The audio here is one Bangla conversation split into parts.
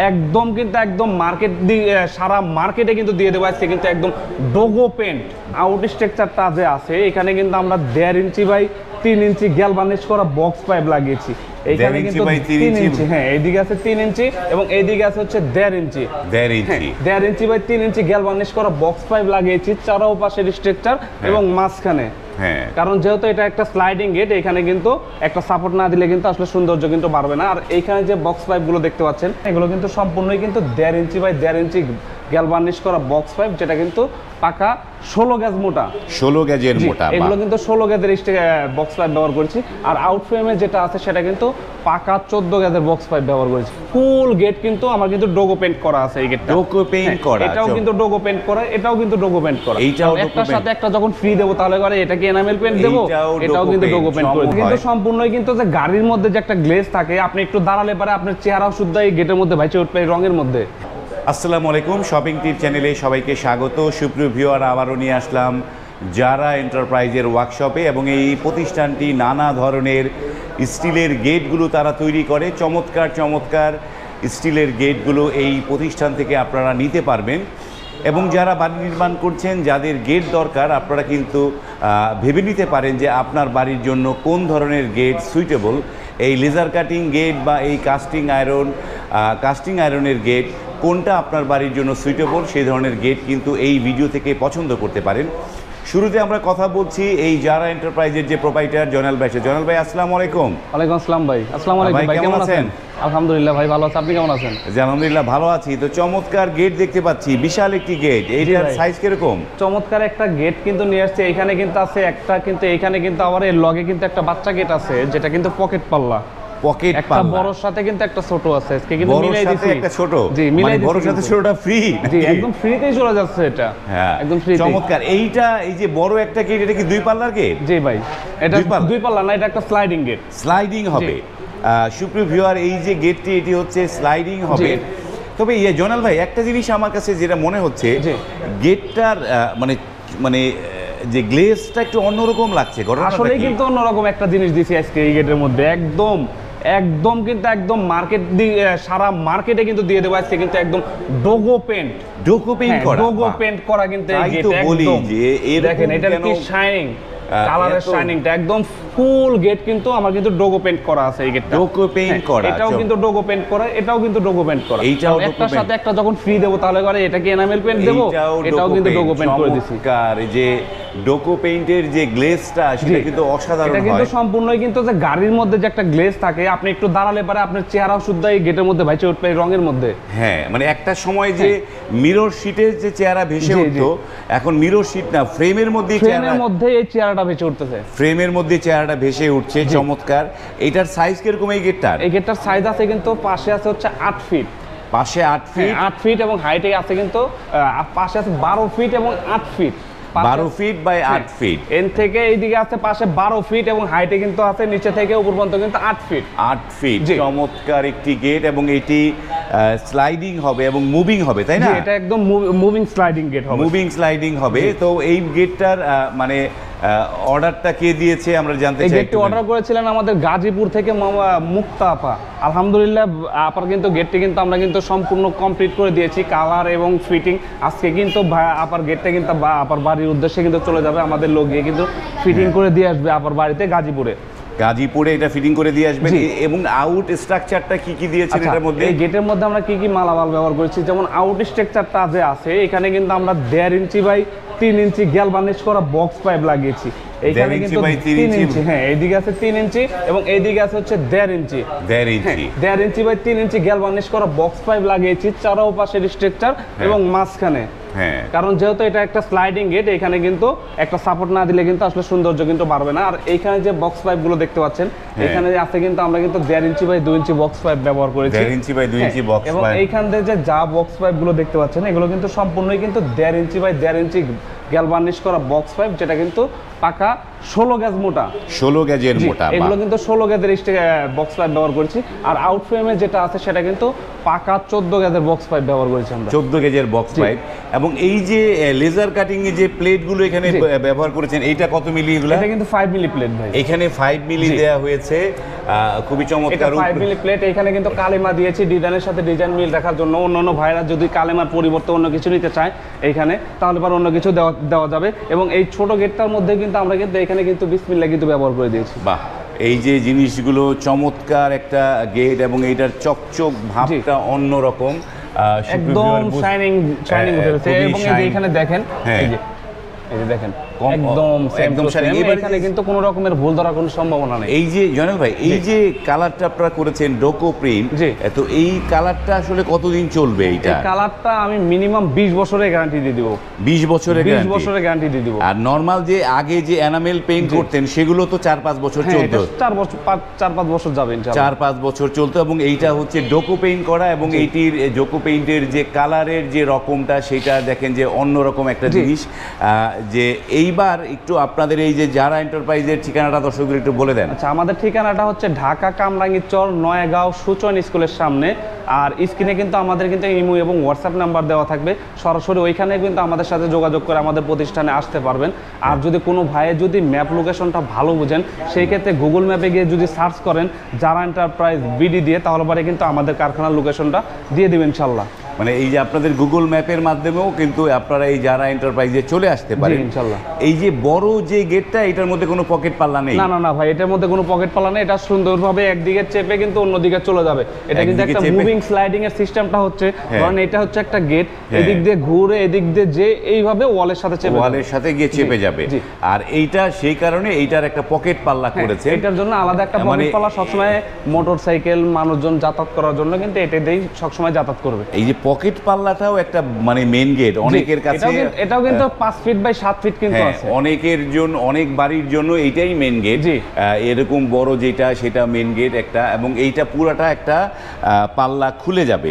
একদম কিন্তু একদম মার্কেট সারা মার্কেটে কিন্তু দিয়ে দেবো আজকে কিন্তু একদম ডোগো পেন্ট আউট স্ট্রাকচারটা যে আছে এখানে কিন্তু আমরা 1.5 ইঞ্চি বাই 3 ইঞ্চি গ্যালভানিশ করা বক্স পাইপ লাগিয়েছি। এইখানে কিন্তু 3 ইঞ্চি, হ্যাঁ এইদিকে আছে 3 ইঞ্চি এবং এইদিকে আছে হচ্ছে 1.5 ইঞ্চি। 1.5 ইঞ্চি বাই 3 ইঞ্চি গ্যালভানিশ করা বক্স পাইপ লাগিয়েছি চারো পাশের স্ট্রাকচার এবং মাঝখানে, কারণ যেহেতু এটা একটা স্লাইডিং গেট এখানে কিন্তু একটা সাপোর্ট না দিলে কিন্তু আসলে সৌন্দর্য কিন্তু বাড়বে না। আর এইখানে যে বক্স পাইপ গুলো দেখতে পাচ্ছেন এগুলো কিন্তু সম্পূর্ণই কিন্তু 1.5 ইঞ্চি বাই 1.5 ইঞ্চি গ্যালভানিশ করা বক্স পাইপ, যেটা কিন্তু পাকা 16 গেজ মোটা, 16 গেজের মোটা। এগুলো কিন্তু 16 গেজের বক্স পাইপ ব্যবহার করেছি। আর আউট ফ্রেমে যেটা আছে সেটা কিন্তু পাকা 14 গেজের বক্স পাইপ ব্যবহার করেছি। ফুল গেট কিন্তু আমার কিন্তু ডোগো পেইন্ট করা আছে। এই গেটটা ডোগো পেইন্ট করা, এটাও কিন্তু ডোগো পেইন্ট করা, এটাও কিন্তু ডোগো পেইন্ট করা। একটার সাথে একটা যখন ফ্রি দেবো তাহলে করে এটা কি এনামেল পেইন্ট দেবো, এটাও কিন্তু ডোগো পেইন্ট করে। কিন্তু সম্পূর্ণই কিন্তু যে গাড়ির মধ্যে যে একটা গ্লেজ থাকে, আপনি একটু দাঁড়ালে পারে আপনার চেহারাও শুদ্ধ এই গেটের মধ্যে ভাইচে উঠবে এই রঙের মধ্যে। আসসালামু আলাইকুম, শপিং টিপ চ্যানেলে সবাইকে স্বাগত। সুপ্রিয় ভিউয়ার, আবারও নিয়ে আসলাম যারা এন্টারপ্রাইজের ওয়ার্কশপে, এবং এই প্রতিষ্ঠানটি নানা ধরনের স্টিলের গেটগুলো তারা তৈরি করে। চমৎকার চমৎকার স্টিলের গেটগুলো এই প্রতিষ্ঠান থেকে আপনারা নিতে পারবেন। এবং যারা বাড়ি নির্মাণ করছেন, যাদের গেট দরকার, আপনারা কিন্তু ভেবে নিতে পারেন যে আপনার বাড়ির জন্য কোন ধরনের গেট সুইটেবল। এই লেজার কাটিং গেট বা এই কাস্টিং আয়রনের গেট কোনটা আপনার বাড়ির জন্য সুইটেবল, সেই ধরনের গেট কিন্তু এই ভিডিও থেকে পছন্দ করতে পারেন। শুরুতে আমরা কথা বলছি এই যারা এন্টারপ্রাইজের যে প্রোপাইটার জয়নাল ভাই। জয়নাল ভাই, আসসালামু আলাইকুম। ওয়ালাইকুম আসসালাম ভাই। আসসালামু আলাইকুম ভাই, কেমন আছেন? আলহামদুলিল্লাহ ভাই, ভালো আছি, আপনি কেমন আছেন? জি আলহামদুলিল্লাহ ভালো আছি। তো চমৎকার গেট দেখতে পাচ্ছি, বিশাল একটি গেট। এইটার সাইজ কিরকম? চমৎকার একটা গেট কিন্তু নিয়ে আসছে। এখানে কিন্তু আছে একটা, কিন্তু এখানে কিন্তু আবার এর লগে কিন্তু একটা বাচ্চা গেট আছে, যেটা কিন্তু পকেট পাল্লা। পকেট একটা বড়র সাথে কিন্তু একটা ছোট আছে, আজকে কিন্তু মিলাই দিয়েছি। একটা ছোট, জি মিলাই দিয়েছি। বড়র সাথে ছোটটা ফ্রি, জি একদম ফ্রিতেই চলে যাচ্ছে এটা। হ্যাঁ একদম ফ্রি। চমৎকার। এইটা এই যে বড় একটা গেট, এটা কি 2 পাল্লার গেট? জি ভাই, এটা 2 পাল্লা না, এটা একটা স্লাইডিং গেট। স্লাইডিং হবে। সুপ্রিয় ভিউয়ার, এই যে গেটটি এটি হচ্ছে স্লাইডিং হবে। তবে জয়নাল ভাই, একটা জিনিস আমার কাছে যেটা মনে হচ্ছে, গেটটার মানে যে গ্লেজটা একটু অন্যরকম লাগছে। আসলে কিন্তু অন্যরকম একটা জিনিস দিয়েছি আজকে এই গেটের মধ্যে। একদম কিন্তু একদম মার্কেট সারা মার্কেটে কিন্তু দিয়ে দেবো আজকে কিন্তু একদম ডোগো পেইন্ট করা কিন্তু এই গেট। বলি যে দেখেন এটা কি শাইনিং, কালারের শাইনিংটা একদম ফুল গেট কিন্তু আমার কিন্তু ডোগো পেইন্ট করা আছে। এই গেটটা ডোগো পেইন্ট করা, এটাও কিন্তু ডোগো পেইন্ট করা, এটাও কিন্তু ডোগো পেইন্ট করা। একটার সাথে একটা যখন ফ্রি দেবো তাহলে করে এটা কি এনামেল পেইন্ট দেবো, এটাও কিন্তু ডোগো পেইন্ট করে দিয়েছি। এই যে ডোগো পেইন্টের যে গ্লেজটা সেটা কিন্তু অসাধারণ হয়। এটা কিন্তু সম্পূর্ণই কিন্তু যে গাড়ির মধ্যে যে একটা গ্লেজ থাকে, আপনি একটু দাঁড়ালে পারে আপনার চেহারাও শুদ্ধ এই গেটের মধ্যে ভাইচে উঠবে এই রঙের মধ্যে। হ্যাঁ, মানে একটা সময় যে মিরর শিটের যে চেহারা ভেসে উঠতো, এখন মিরর শিট না, ফ্রেমের মধ্যে এই চেহারাটা ভেসে উঠতেছে, ফ্রেমের মধ্যে চেহারাটা ভেসে উঠছে। চমৎকার। এইটার সাইজ কিরকম এই গেটটার? এই গেটটার সাইজ আছে কিন্তু পাশে আছে হচ্ছে 8 ফিট, পাশে 8 ফিট, 8 ফিট এবং হাইটে আছে কিন্তু পাশে আছে 12 ফিট এবং 8 ফিট। 12 feet by 8 feet. এন থেকে এইদিকে আছে পাশে 12 ফিট এবং হাইটে কিন্তু আছে নিচে থেকে উপর পর্যন্ত কিন্তু 8 ফিট। 8 ফিট। চমৎকার একটি গেট, এবং এটি স্লাইডিং হবে এবং মুভিং হবে, তাই না? এটা একদম মুভিং স্লাইডিং গেট হবে। মুভিং স্লাইডিং হবে। তো এই গেটটার মানে অর্ডারটা কে দিয়েছে আমরা জানতে চাই। এই গেটটি অর্ডার করেছিলেন আমাদের গাজীপুর থেকে মুক্তা আপা। আলহামদুলিল্লাহ আপার কিন্তু গেটটি কিন্তু আমরা কিন্তু সম্পূর্ণ কমপ্লিট করে দিয়েছি, কালার এবং ফিটিং। আজকে কিন্তু আপার গেটটা কিন্তু আপার বাড়ির উদ্দেশ্যে কিন্তু চলে যাবে, আমাদের লোক গিয়ে কিন্তু ফিটিং করে দিয়ে আসবে আপার বাড়িতে গাজীপুরে এটা ফিটিং করে দিয়ে আসবেন। এবং আউট স্ট্রাকচারটা কি কি দিয়েছেন এটার মধ্যে? এই গেটের মধ্যে আমরা কি কি মালামাল ব্যবহার করেছি, যেমন আউট স্ট্রাকচারটা যে আছে এখানে কিন্তু আমরা 1.5 ইঞ্চি বাই 3 ইঞ্চি গ্যালভানিশ করা বক্স পাইপ লাগিয়েছি। এইখানে কিন্তু 3 ইঞ্চি, হ্যাঁ এইদিকে আছে 3 ইঞ্চি এবং এইদিকে আছে হচ্ছে 1.5 ইঞ্চি। 1.5 ইঞ্চি বাই 3 ইঞ্চি গ্যালভানিশ করা বক্স পাইপ লাগিয়েছি চারো পাশের স্ট্রাকচার এবং মাঝখানে, কারণ যেহেতু এটা একটা স্লাইডিং গেট এখানে কিন্তু একটা সাপোর্ট না দিলে কিন্তু আসলে সৌন্দর্য কিন্তু বাড়বে না। আর এইখানে যে বক্স পাইপ গুলো দেখতে পাচ্ছেন এখানে আছে কিন্তু আমরা কিন্তু 1.5 inch by 2 inch box pipe ব্যবহার করেছি। 1.5 inch by 2 inch box pipe. এবং এইখান থেকে যে যা বক্স পাইপ গুলো দেখতে পাচ্ছেন এগুলো কিন্তু সম্পূর্ণই কিন্তু 1.5 ইঞ্চি বাই 1.5 ইঞ্চি গ্যালভানিশ করা বক্স পাইপ, যেটা কিন্তু পাকা 16 গজ মোটা, 16 গেজের জি, মোটা। এগুলো কিন্তু 16 গজের বক্স পাইপ ব্যবহার করছি। আর আউট ফ্রেমে যেটা আছে সেটা কিন্তু পাকা 14 গজের বক্স পাইপ ব্যবহার করেছি আমরা। 14 গেজের বক্স জি। পাইপ। এবং এই যে লেজার কাটিং এ যে প্লেটগুলো এখানে জি। ব্যবহার করেছেন, এইটা কত মিলি এগুলো? এটা কিন্তু 5 মিলি প্লেট ভাই। এখানে 5 মিলি জি। দেয়া হয়েছে, খুবই এটা চমৎকার। 5 মিলি প্লেট। এখানে কিন্তু কালেমা দিয়েছি ডিজাইনের সাথে ডিজাইন মিল রাখার জন্য। অন্যান্য ভাইরা যদি কালেমার পরিবর্তে অন্য কিছু নিতে চায় এইখানে, তাহলে পর অন্য কিছু দেওয়া যাবে। এবং এই ছোট গেটটার মধ্যে কিন্তু আমরা কিন্তু এখানে কিন্তু বিসমিল্লাহ কিন্তু ব্যবহার করে দিয়েছি। বাহ, এই যে জিনিসগুলো চমৎকার একটা গেট, এবং এইটার চকচক ভাবটা অন্যরকম, একদম শাইনিং উঠেছে। এবং এই যে এখানে দেখেন, হ্যাঁ। এই যে দেখেন একদম শাইনিং। এখানে কিন্তু কোনো রকমের ভুল ধরার কোনো সম্ভাবনা নেই। এই যে জয়নাল ভাই, এই যে কালারটা আপনারা করেছেন ডোকো প্রিন্ট, জি। তো এই কালারটা আসলে কতদিন চলবে? এইটা এই কালারটা আমি মিনিমাম 20 বছরের গ্যারান্টি দিয়ে দিব। 20 বছরের 20 বছরের গ্যারান্টি দিয়ে দিব। আর নরমাল যে আগে যে এনামেল পেইন্ট করতেন সেগুলো তো 4-5 বছর চলতো। 4-5 বছর যাবে ইনশাআল্লাহ। 4-5 বছর চলতো। এবং এইটা হচ্ছে ডোকো পেইন্ট করা, এবং এইটির ডোকো পেইন্টের যে কালারের যে রকমটা, সেটা দেখেন যে অন্যরকম একটা জিনিস। যে এইবার একটু আপনাদের এই যে যারা এন্টারপ্রাইজের ঠিকানাটা দর্শকদের একটু বলে দেন। আচ্ছা, আমাদের ঠিকানাটা হচ্ছে ঢাকা কামরাঙ্গীর চর, নয়াগাঁও সূচন স্কুলের সামনে। আর স্ক্রিনে কিন্তু আমাদের কিন্তু ইমো এবং হোয়াটসঅ্যাপ নাম্বার দেওয়া থাকবে, সরাসরি ওইখানে কিন্তু আমাদের সাথে যোগাযোগ করে আমাদের প্রতিষ্ঠানে আসতে পারবেন। আর যদি কোনো ভাইয়ে যদি ম্যাপ লোকেশনটা ভালো বুঝেন, সেই ক্ষেত্রে গুগল ম্যাপে গিয়ে যদি সার্চ করেন যারা এন্টারপ্রাইজ বিডি দিয়ে, তাহলে পরে কিন্তু আমাদের কারখানার লোকেশনটা দিয়ে দেবেন ইনশাল্লাহ। মানে এই যে আপনাদের গুগল ম্যাপের মাধ্যমেও কিন্তু আপনারা এই যারা এন্টারপ্রাইজে চলে আসতে পারেন ইনশাল্লাহ। এই যে বড় যে গেটটা, এটার মধ্যে কোনো পকেট পাল্লা নেই? না ভাই, এটার মধ্যে কোনো পকেট পাল্লা নেই। এটা সুন্দরভাবে একদিকে চেপে কিন্তু অন্যদিকে চলে যাবে। এটা কিন্তু একটা মুভিং স্লাইডিং এর সিস্টেমটা হচ্ছে, কারণ এটা হচ্ছে একটা গেট, এদিক দিয়ে ঘুরে এদিক দিয়ে যে এইভাবে ওয়ালের সাথে চেপে ওয়ালের সাথে গিয়ে চেপে যাবে। আর এইটা সেই কারণে এইটার একটা পকেট পাল্লা করেছে। এটার জন্য আলাদা একটা পকেট পাল্লা, সবসময় মোটরসাইকেল মানুষজন যাতায়াত করার জন্য কিন্তু এটা দিয়েই সবসময় যাতায়াত করবে। এই যে পকেট পাল্লাটাও একটা মানে মেন গেট অনেকের কাছে, এটাও কিন্তু 5 ফিট বাই 7 ফিট কিন্তু আছে। অনেকের জন্য, অনেক বাড়ির জন্য এইটাই মেন গেট। এরকম বড় যেটা, সেটা মেন গেট একটা। এবং এইটা পুরাটা একটা পাল্লা খুলে যাবে।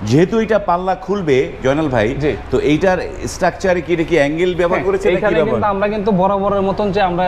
যেহেতু এটা পাল্লা খুলবে জয়নাল ভাই, তো এইটার স্ট্রাকচারে কি কি অ্যাঙ্গেল ব্যবহার করেছে? এখানে কিন্তু আমরা কিন্তু বরাবরের মতন যে আমরা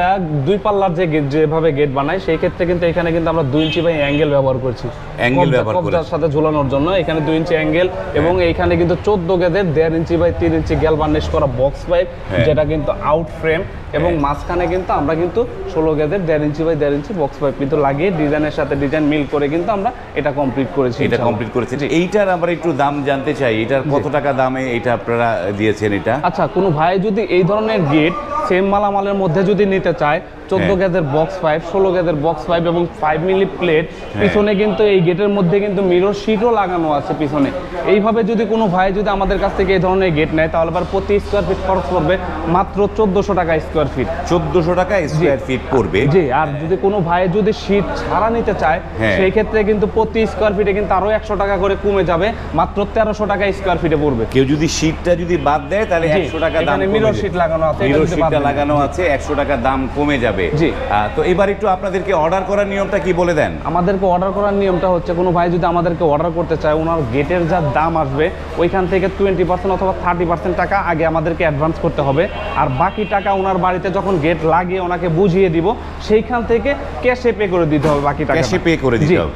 2 পাল্লার যে গেট যেভাবে গেট বানাই, সেই ক্ষেত্রে কিন্তু এখানে কিন্তু আমরা 2 ইঞ্চি বাই অ্যাঙ্গেল ব্যবহার করছি, অ্যাঙ্গেল ব্যবহার করে কবজার সাথে ঝুলানোর জন্য। এখানে 2 ইঞ্চি অ্যাঙ্গেল, এবং এইখানে কিন্তু 14 গেজের 1.5 ইঞ্চি বাই 3 ইঞ্চি গ্যালভানিশ করা বক্স পাইপ, যেটা কিন্তু আউট ফ্রেম। এবং মাঝখানে কিন্তু আমরা কিন্তু 16 গেজের 1.5 inch by 1.5 inch box pipe কিন্তু লাগিয়ে ডিজাইনের সাথে ডিজাইন মিল করে কিন্তু আমরা এটা কমপ্লিট করেছি। এটা কমপ্লিট করেছি। এইটার আমরা একটু দাম জানতে চাই, এটার কত টাকা দামে এটা আপনারা দিয়েছেন এটা? আচ্ছা, কোনো ভাই যদি এই ধরনের গেট সেম মালামালের মধ্যে যদি নিতে চায়, 14 গেজের বক্স পাইপ, 16 গেজের বক্স পাইপ এবং 5 মিলি প্লেট, পিছনে কিন্তু এই গেটের মধ্যে কিন্তু মিরর শিটও লাগানো আছে পিছনে। এইভাবে যদি কোনো ভাই যদি আমাদের কাছ থেকে এই ধরনের গেট নেয়, তাহলে আবার প্রতি স্কোয়ার ফিট খরচ পড়বে মাত্র 1400 টাকা স্কোয়ার ফিট। 1400 টাকা স্কোয়ার ফিট পড়বে। জি। আর যদি কোনো ভাই যদি শীট ছাড়া নিতে চায়, সেই ক্ষেত্রে কিন্তু প্রতি স্কোয়ার ফিটে কিন্তু আরো 100 টাকা করে কমে যাবে, মাত্র 1300 টাকা স্কোয়ার ফিটে পড়বে। কেউ যদি শীটটা যদি বাদ দেয়, তাহলে 100 টাকা দাম। মিরর শীট লাগানো আছে, মিরর শীটটা লাগানো আছে, 100 টাকা দাম কমে যাবে। জি। তো এবার একটু আপনাদেরকে অর্ডার করার নিয়মটা কি বলে দেন? আমাদেরকে অর্ডার করার নিয়মটা হচ্ছে, কোনো ভাই যদি আমাদেরকে অর্ডার করতে চায়, ওনার গেটের যা দাম আসবে ওইখান থেকে 20% অথবা 30% টাকা আগে আমাদেরকে অ্যাডভান্স করতে হবে। আর বাকি টাকা ওনার বাড়িতে যখন গেট লাগিয়ে ওনাকে বুঝিয়ে দিব, সেইখান থেকে ক্যাশে পে করে দিতে হবে। বাকি টাকা ক্যাশে পে করে দিতে হবে।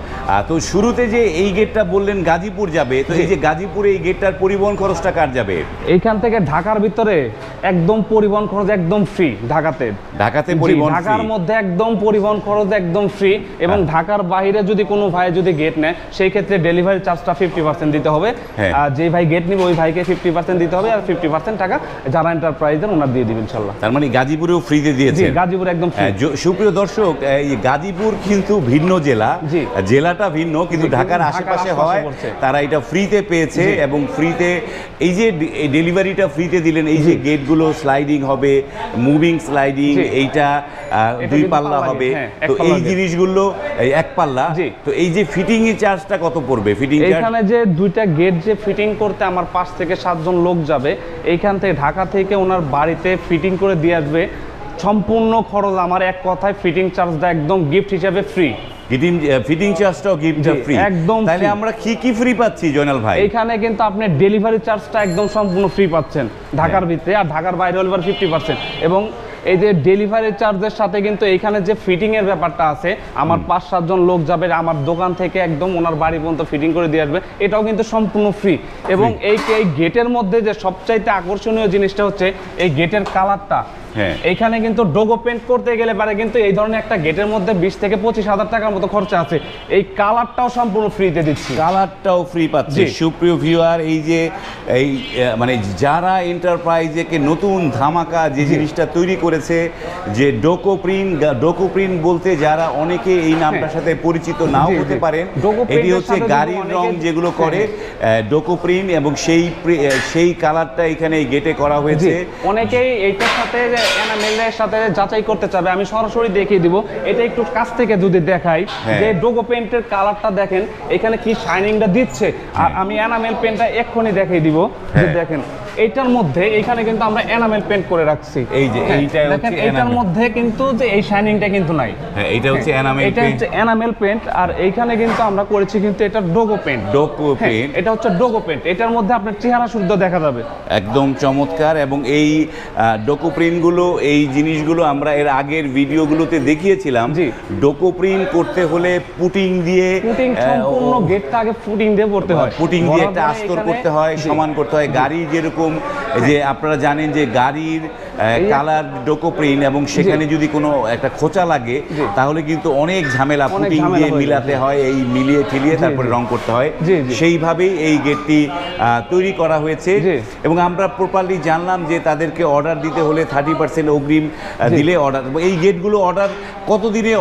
তো শুরুতে যে এই গেটটা বললেন গাজীপুর যাবে, তো এই যে গাজীপুরে এই গেটটার পরিবহন খরচটা কার যাবে? এইখান থেকে ঢাকার ভিতরে একদম পরিবহন খরচ একদম ফ্রি। ঢাকাতে পরিবহন ফ্রি, ঢাকার মধ্যে একদম পরিবহন খরচ একদম ফ্রি। এবং ঢাকার বাইরে যদি কোনো ভাই যদি গেট নেয়, সেই ক্ষেত্রে ডেলিভারি চার্জটা 50% দিতে হবে। আর যে ভাই গেট নিবে ওই ভাইকে 50% দিতে হবে, আর 50% টাকা যারা এন্টারপ্রাইজের ওনার দিয়ে দিবেন ইনশাআল্লাহ। তার মানে গাজীপুরেও ফ্রিতে দিয়েছে? গাজীপুর একদম ফ্রি। সুপ্রিয় দর্শক, এই গাজীপুর কিন্তু ভিন্ন জেলা, জেলাটা ভিন্ন, কিন্তু ঢাকার আশেপাশে হয়, তারা এটা ফ্রিতে পেয়েছে। এবং ফ্রিতে এই যে ডেলিভারিটা ফ্রিতে দিলেন, এই যে গেটগুলো স্লাইডিং হবে, মুভিং স্লাইডিং, এইটা 2 পাল্লা হবে, তো এই জিনিসগুলো এক পাল্লা, তো এই যে ফিটিং এর চার্জটা কত পড়বে? ফিটিং চার্জ এখানে যে 2টা গেট যে ফিটিং করতে আমার 5 থেকে 7 জন লোক যাবে, এইখান থেকে ঢাকা থেকে ওনার বাড়িতে ফিটিং করে দিয়ে আসবে, সম্পূর্ণ খরচ আমার। এক কথায় ফিটিং চার্জটা একদম গিফট হিসেবে ফ্রি। ফিটিং চার্জটাও গিফট ফ্রি একদম। তাহলে আমরা কি ফ্রি পাচ্ছি জয়নাল ভাই? এখানে কিন্তু আপনি ডেলিভারি চার্জটা একদম সম্পূর্ণ ফ্রি পাচ্ছেন ঢাকার ভিতরে, আর ঢাকার বাইরে হলে 50%। এবং এই যে ডেলিভারি চার্জের সাথে কিন্তু এইখানে যে ফিটিং এর ব্যাপারটা আছে, আমার 5-7 জন লোক যাবে আমার দোকান থেকে একদম ওনার বাড়ি পর্যন্ত ফিটিং করে দিয়ে আসবে, এটাও কিন্তু সম্পূর্ণ ফ্রি। এবং এই গেটের মধ্যে যে সবচাইতে আকর্ষণীয় জিনিসটা হচ্ছে এই গেটের কালারটা। হ্যাঁ, এইখানে কিন্তু ডোগো পেন্ট করতে গেলে পারে কিন্তু এই ধরনের একটা গেটের মধ্যে 20 থেকে 25,000 টাকার মতো খরচা আছে, এই কালারটাও সম্পূর্ণ ফ্রিতে দিচ্ছি। কালারটাও ফ্রি পাচ্ছে। সুপ্রিয় ভিউয়ার, এই যে এই মানে যারা এন্টারপ্রাইজকে নতুন ধামাকা যে জিনিসটা তৈরি করেছে, যে ডোকো প্রিন্ট বলতে যারা অনেকে এই নামটার সাথে পরিচিত নাও হতে পারেন, এটি হচ্ছে গাড়ির রং যেগুলো করে ডোকো প্রিন্ট, এবং সেই কালারটা এখানে এই গেটে করা হয়েছে। অনেকেই এইটার সাথে এনামেলের সাথে যাচাই করতে চাবে, আমি সরাসরি দেখিয়ে দিব। এটা একটু কাছ থেকে যদি দেখাই, যে ডোগো পেইন্টের কালারটা দেখেন এখানে কি শাইনিংটা দিচ্ছে, আর আমি এনামেল পেন্টটা এক্ষুনি দেখিয়ে দিব। যে দেখেন এইটার মধ্যে এখানে কিন্তু আমরা এনামেল পেন্ট করে রাখছি, এই যে এইটা দেখেন এইটার মধ্যে কিন্তু যে এই শাইনিংটা কিন্তু নাই। হ্যাঁ, এটা হচ্ছে এনামেল পেন্ট, এটা হচ্ছে এনামেল পেন্ট। আর এইখানে কিন্তু আমরা করেছি কিন্তু এটা ডোগো পেন্ট। এটা হচ্ছে ডোগো পেন্ট, এটার মধ্যে আপনার চেহারা শুদ্ধ দেখা যাবে, একদম চমৎকার। এবং এই ডোকো প্রিন্টগুলো, এই জিনিসগুলো আমরা এর আগের ভিডিওগুলোতে দেখিয়েছিলাম। ডোকো প্রিন্ট করতে হলে পুটিং দিয়ে, সম্পূর্ণ গেটটা আগে পুটিং দিয়ে করতে হয়, পুটিং দিয়ে একটা আস্তর করতে হয়, সমান করতে হয়। গাড়ি যেরকম যে আপনারা জানেন যে গাড়ির কালার ডোকো প্রিন্ট, এবং সেখানে যদি কোনো একটা খোঁচা লাগে তাহলে কিন্তু অনেক ঝামেলা, পুটিং দিয়ে মিলাতে হয়, এই মিলিয়ে ঠিলিয়ে তারপরে রং করতে হয়। সেইভাবেই এই গেটটি তৈরি করা হয়েছে। এবং আমরা প্রপারলি জানলাম যে তাদেরকে অর্ডার দিতে হলে 30% অগ্রিম দিলে অর্ডার। এই গেটগুলো অর্ডার কতদিনে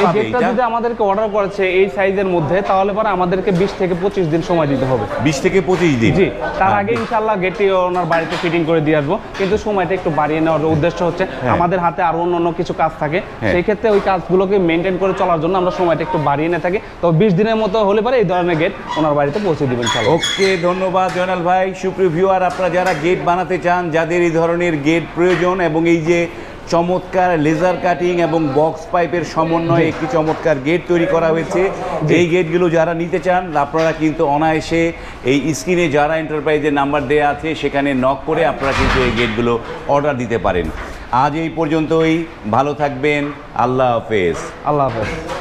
পাবে? এটা যদি আমাদেরকে অর্ডার করেছে এই সাইজের মধ্যে, তাহলে পরে আমাদেরকে 20 থেকে 25 দিন সময় দিতে হবে। 20 থেকে 25 দিন। জি, তার আগে ইনশাআল্লাহ গেটটি ওনার বাড়িতে ফিটিং করে দিয়ে আসবো। কিন্তু সময়টা একটু বাড়িয়ে নেওয়ার উদ্দেশ্য হচ্ছে আমাদের হাতে আরো অন্য কিছু কাজ থাকে, সেই ক্ষেত্রে ওই কাজগুলোকে মেনটেন করে চলার জন্য আমরা সময়টা একটু বাড়িয়ে নিয়ে থাকি। তো 20 দিনের মতো হলে পরে এই ধরনের গেট ওনার বাড়িতে পৌঁছে দিবেন। ওকে, ধন্যবাদ জয়নাল ভাই। সুপ্রিয় ভিউয়ার, আপনারা যারা গেট বানাতে চান, যাদের এই ধরনের গেট প্রয়োজন, এবং এই যে চমৎকার লেজার কাটিং এবং বক্স পাইপের সমন্বয়ে একটি চমৎকার গেট তৈরি করা হয়েছে, এই গেটগুলো যারা নিতে চান আপনারা কিন্তু অনায়াসে এই স্ক্রিনে যারা এন্টারপ্রাইজের নাম্বার দেওয়া আছে সেখানে নক করে আপনারা কিন্তু এই গেটগুলো অর্ডার দিতে পারেন। আজ এই পর্যন্তই, ভালো থাকবেন, আল্লাহ হাফেজ। আল্লাহ হাফেজ।